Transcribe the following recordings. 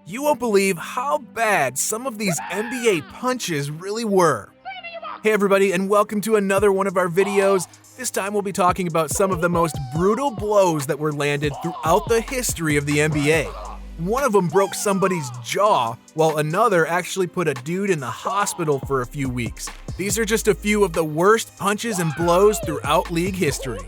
You won't believe how bad some of these NBA punches really were. Hey everybody, and welcome to another one of our videos. This time we'll be talking about some of the most brutal blows that were landed throughout the history of the NBA. One of them broke somebody's jaw, while another actually put a dude in the hospital for a few weeks. These are just a few of the worst punches and blows throughout league history.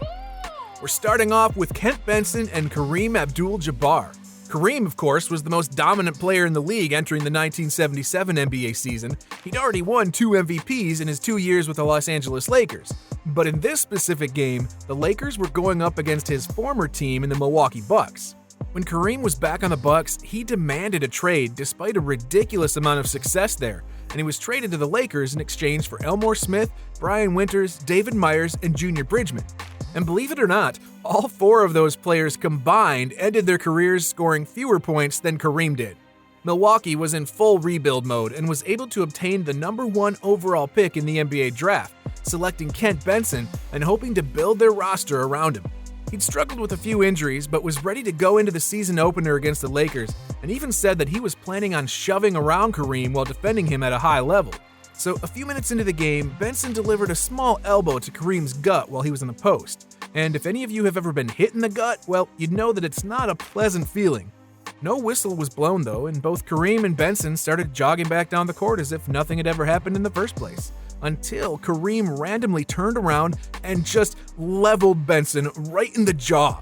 We're starting off with Kent Benson and Kareem AbdulJabbar. Kareem, of course, was the most dominant player in the league entering the 1977 NBA season. He'd already won 2 MVPs in his 2 years with the Los Angeles Lakers. But in this specific game, the Lakers were going up against his former team in the Milwaukee Bucks. When Kareem was back on the Bucks, he demanded a trade despite a ridiculous amount of success there, and he was traded to the Lakers in exchange for Elmore Smith, Brian Winters, David Myers, and Junior Bridgman. And believe it or not, all 4 of those players combined ended their careers scoring fewer points than Kareem did. Milwaukee was in full rebuild mode and was able to obtain the number 1 overall pick in the NBA draft, selecting Kent Benson and hoping to build their roster around him. He'd struggled with a few injuries, but was ready to go into the season opener against the Lakers, and even said that he was planning on shoving around Kareem while defending him at a high level. So a few minutes into the game, Benson delivered a small elbow to Kareem's gut while he was in the post. And if any of you have ever been hit in the gut, well, you'd know that it's not a pleasant feeling. No whistle was blown though, and both Kareem and Benson started jogging back down the court as if nothing had ever happened in the first place. Until Kareem randomly turned around and just leveled Benson right in the jaw.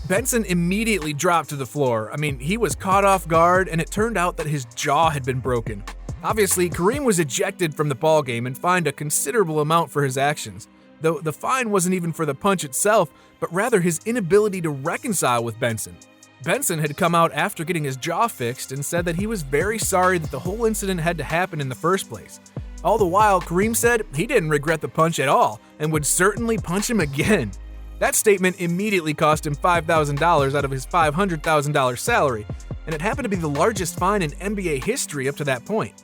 Benson immediately dropped to the floor. He was caught off guard, and it turned out that his jaw had been broken. Obviously, Kareem was ejected from the ballgame and fined a considerable amount for his actions, though the fine wasn't even for the punch itself, but rather his inability to reconcile with Benson. Benson had come out after getting his jaw fixed and said that he was very sorry that the whole incident had to happen in the first place. All the while, Kareem said he didn't regret the punch at all and would certainly punch him again. That statement immediately cost him $5,000 out of his $500,000 salary, and it happened to be the largest fine in NBA history up to that point.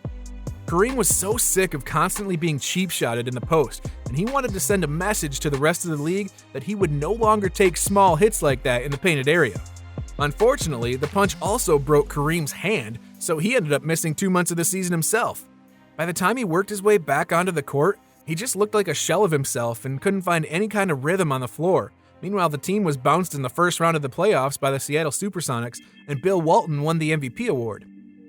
Kareem was so sick of constantly being cheap-shotted in the post, and he wanted to send a message to the rest of the league that he would no longer take small hits like that in the painted area. Unfortunately, the punch also broke Kareem's hand, so he ended up missing 2 months of the season himself. By the time he worked his way back onto the court, he just looked like a shell of himself and couldn't find any kind of rhythm on the floor. Meanwhile, the team was bounced in the first round of the playoffs by the Seattle Supersonics, and Bill Walton won the MVP award.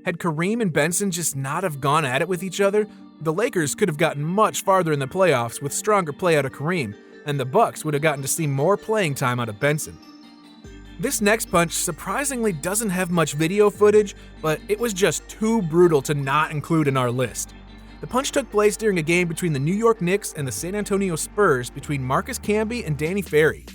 Had Kareem and Benson just not have gone at it with each other, the Lakers could have gotten much farther in the playoffs with stronger play out of Kareem, and the Bucks would have gotten to see more playing time out of Benson. This next punch surprisingly doesn't have much video footage, but it was just too brutal to not include in our list. The punch took place during a game between the New York Knicks and the San Antonio Spurs between Marcus Camby and Danny Ferry.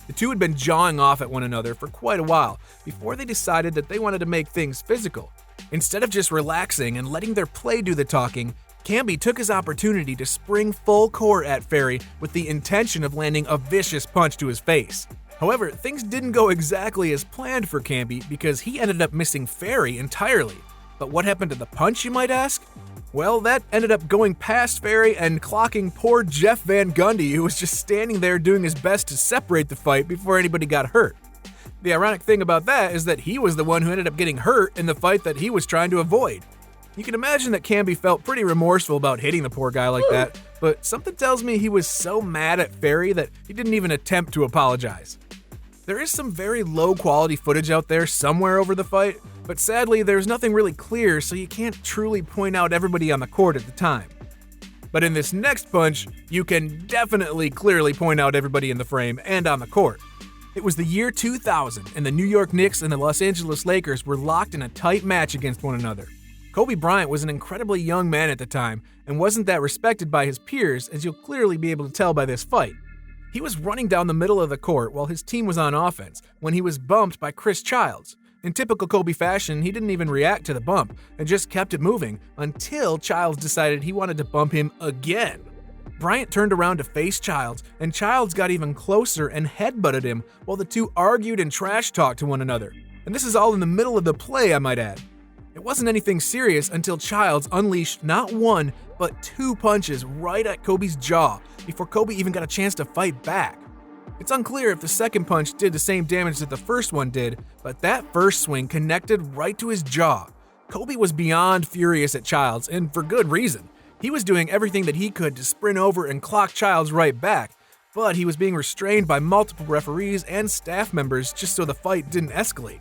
The two had been jawing off at one another for quite a while before they decided that they wanted to make things physical. Instead of just relaxing and letting their play do the talking, Camby took his opportunity to spring full court at Ferry with the intention of landing a vicious punch to his face. However, things didn't go exactly as planned for Camby because he ended up missing Ferry entirely. But what happened to the punch, you might ask? Well, that ended up going past Ferry and clocking poor Jeff Van Gundy, who was just standing there doing his best to separate the fight before anybody got hurt. The ironic thing about that is that he was the one who ended up getting hurt in the fight that he was trying to avoid. You can imagine that Camby felt pretty remorseful about hitting the poor guy like that, but something tells me he was so mad at Ferry that he didn't even attempt to apologize. There is some very low quality footage out there somewhere over the fight, but sadly there's nothing really clear, so you can't truly point out everybody on the court at the time. But in this next punch, you can definitely clearly point out everybody in the frame and on the court. It was the year 2000, and the New York Knicks and the Los Angeles Lakers were locked in a tight match against one another. Kobe Bryant was an incredibly young man at the time, and wasn't that respected by his peers, as you'll clearly be able to tell by this fight. He was running down the middle of the court while his team was on offense, when he was bumped by Chris Childs. In typical Kobe fashion, he didn't even react to the bump, and just kept it moving, until Childs decided he wanted to bump him again. Bryant turned around to face Childs, and Childs got even closer and headbutted him while the two argued and trash-talked to one another. And this is all in the middle of the play, I might add. It wasn't anything serious until Childs unleashed not 1, but 2 punches right at Kobe's jaw before Kobe even got a chance to fight back. It's unclear if the second punch did the same damage that the first one did, but that first swing connected right to his jaw. Kobe was beyond furious at Childs, and for good reason. He was doing everything that he could to sprint over and clock Childs right back, but he was being restrained by multiple referees and staff members just so the fight didn't escalate.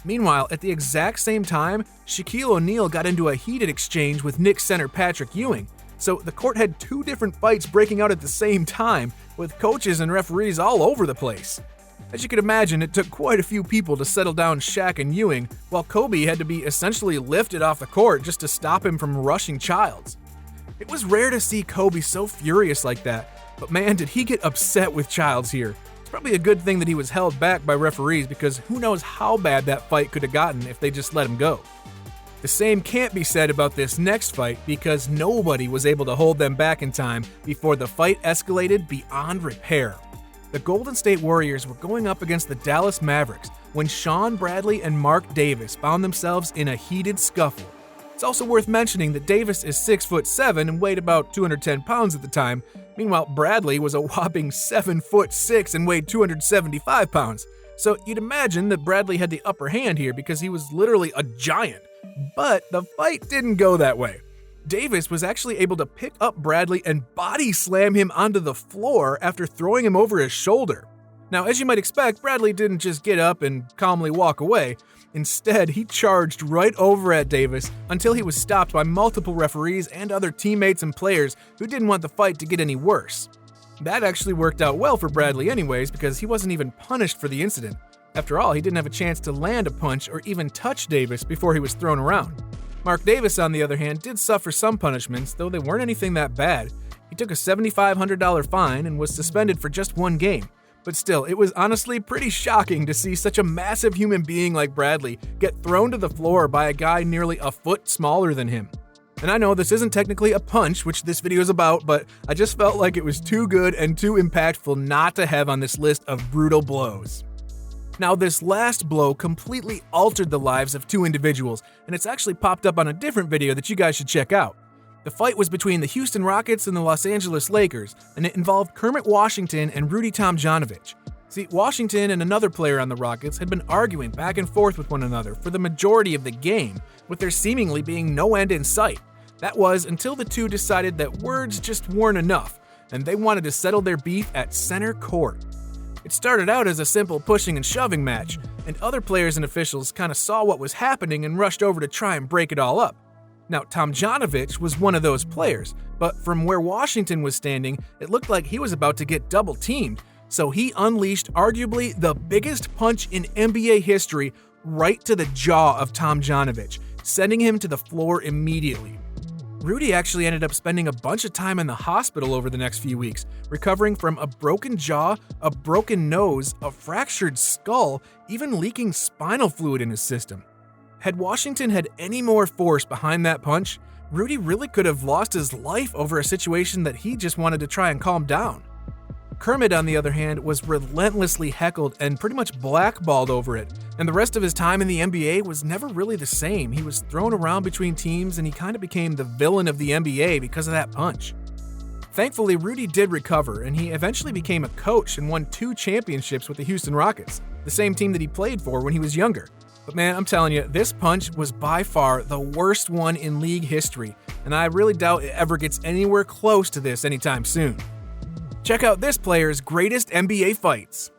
Meanwhile, at the exact same time, Shaquille O'Neal got into a heated exchange with Knicks center Patrick Ewing, so the court had two different fights breaking out at the same time, with coaches and referees all over the place. As you can imagine, it took quite a few people to settle down Shaq and Ewing, while Kobe had to be essentially lifted off the court just to stop him from rushing Childs. It was rare to see Kobe so furious like that, but man, did he get upset with Childs here. It's probably a good thing that he was held back by referees, because who knows how bad that fight could have gotten if they just let him go. The same can't be said about this next fight, because nobody was able to hold them back in time before the fight escalated beyond repair. The Golden State Warriors were going up against the Dallas Mavericks when Shawn Bradley and Mark Davis found themselves in a heated scuffle. It's also worth mentioning that Davis is 6'7" and weighed about 210 pounds at the time. Meanwhile, Bradley was a whopping 7'6" and weighed 275 pounds. So you'd imagine that Bradley had the upper hand here because he was literally a giant. But the fight didn't go that way. Davis was actually able to pick up Bradley and body slam him onto the floor after throwing him over his shoulder. Now, as you might expect, Bradley didn't just get up and calmly walk away. Instead, he charged right over at Davis until he was stopped by multiple referees and other teammates and players who didn't want the fight to get any worse. That actually worked out well for Bradley anyways, because he wasn't even punished for the incident. After all, he didn't have a chance to land a punch or even touch Davis before he was thrown around. Mark Davis, on the other hand, did suffer some punishments, though they weren't anything that bad. He took a $7,500 fine and was suspended for just one game. But still, it was honestly pretty shocking to see such a massive human being like Bradley get thrown to the floor by a guy nearly a foot smaller than him. And I know this isn't technically a punch, which this video is about, but I just felt like it was too good and too impactful not to have on this list of brutal blows. Now, this last blow completely altered the lives of two individuals, and it's actually popped up on a different video that you guys should check out. The fight was between the Houston Rockets and the Los Angeles Lakers, and it involved Kermit Washington and Rudy Jonovich. See, Washington and another player on the Rockets had been arguing back and forth with one another for the majority of the game, with there seemingly being no end in sight. That was until the two decided that words just weren't enough, and they wanted to settle their beef at center court. It started out as a simple pushing and shoving match, and other players and officials kind of saw what was happening and rushed over to try and break it all up. Now, Jonovich was one of those players, but from where Washington was standing, it looked like he was about to get double-teamed, so he unleashed arguably the biggest punch in NBA history right to the jaw of Jonovich, sending him to the floor immediately. Rudy actually ended up spending a bunch of time in the hospital over the next few weeks, recovering from a broken jaw, a broken nose, a fractured skull, even leaking spinal fluid in his system. Had Washington had any more force behind that punch, Rudy really could have lost his life over a situation that he just wanted to try and calm down. Kermit, on the other hand, was relentlessly heckled and pretty much blackballed over it, and the rest of his time in the NBA was never really the same. He was thrown around between teams, and he kind of became the villain of the NBA because of that punch. Thankfully, Rudy did recover, and he eventually became a coach and won 2 championships with the Houston Rockets, the same team that he played for when he was younger. But man, I'm telling you, this punch was by far the worst one in league history, and I really doubt it ever gets anywhere close to this anytime soon. Check out this player's greatest NBA fights.